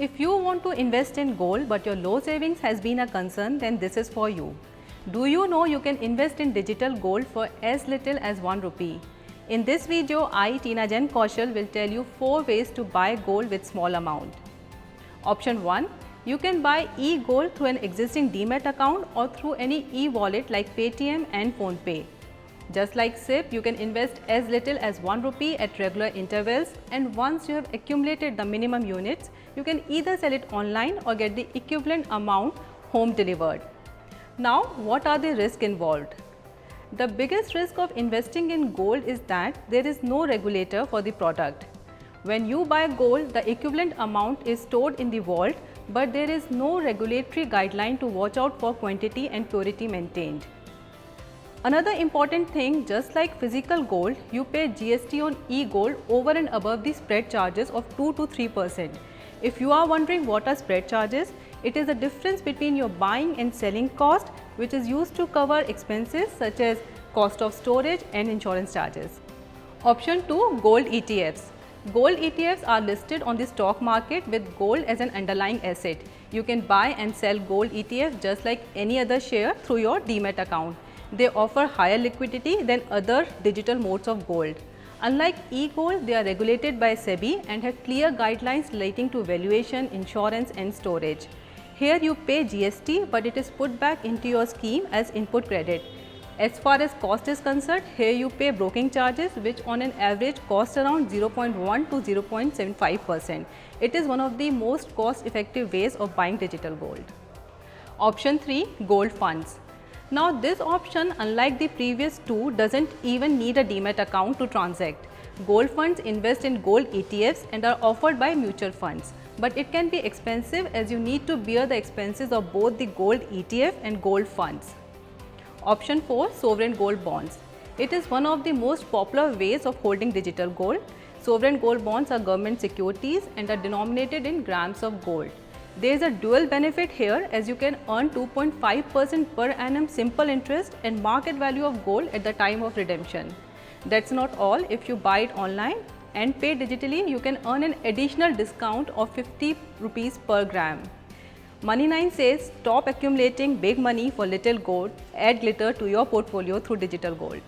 If you want to invest in gold but your low savings has been a concern, then this is for you. Do you know you can invest in digital gold for as little as 1 rupee? In this video, I, Tina Jen Kaushal, will tell you 4 ways to buy gold with small amount. Option 1. You can buy e-gold through an existing Demat account or through any e-wallet like Paytm and PhonePe. Just like SIP, you can invest as little as 1 rupee at regular intervals, and once you have accumulated the minimum units, you can either sell it online or get the equivalent amount home delivered. Now, what are the risks involved? The biggest risk of investing in gold is that there is no regulator for the product. When you buy gold, the equivalent amount is stored in the vault, but there is no regulatory guideline to watch out for quantity and purity maintained. Another important thing, just like physical gold, you pay GST on e-gold over and above the spread charges of 2 to 3%. If you are wondering what are spread charges, it is the difference between your buying and selling cost, which is used to cover expenses such as cost of storage and insurance charges. Option 2. Gold ETFs. Gold ETFs are listed on the stock market with gold as an underlying asset. You can buy and sell gold ETFs just like any other share through your Demat account. They offer higher liquidity than other digital modes of gold. Unlike e-gold, they are regulated by SEBI and have clear guidelines relating to valuation, insurance and storage. Here you pay GST, but it is put back into your scheme as input credit. As far as cost is concerned, here you pay broking charges, which on an average cost around 0.1 to 0.75%. It is one of the most cost-effective ways of buying digital gold. Option 3. Gold funds. Now this option, unlike the previous two, doesn't even need a Demat account to transact. Gold funds invest in gold ETFs and are offered by mutual funds. But it can be expensive as you need to bear the expenses of both the gold ETF and gold funds. Option 4. Sovereign gold bonds. It is one of the most popular ways of holding digital gold. Sovereign gold bonds are government securities and are denominated in grams of gold. There is a dual benefit here, as you can earn 2.5% per annum simple interest and market value of gold at the time of redemption. That's not all. If you buy it online and pay digitally, you can earn an additional discount of 50 rupees per gram. Money9 says, stop accumulating big money for little gold, add glitter to your portfolio through digital gold.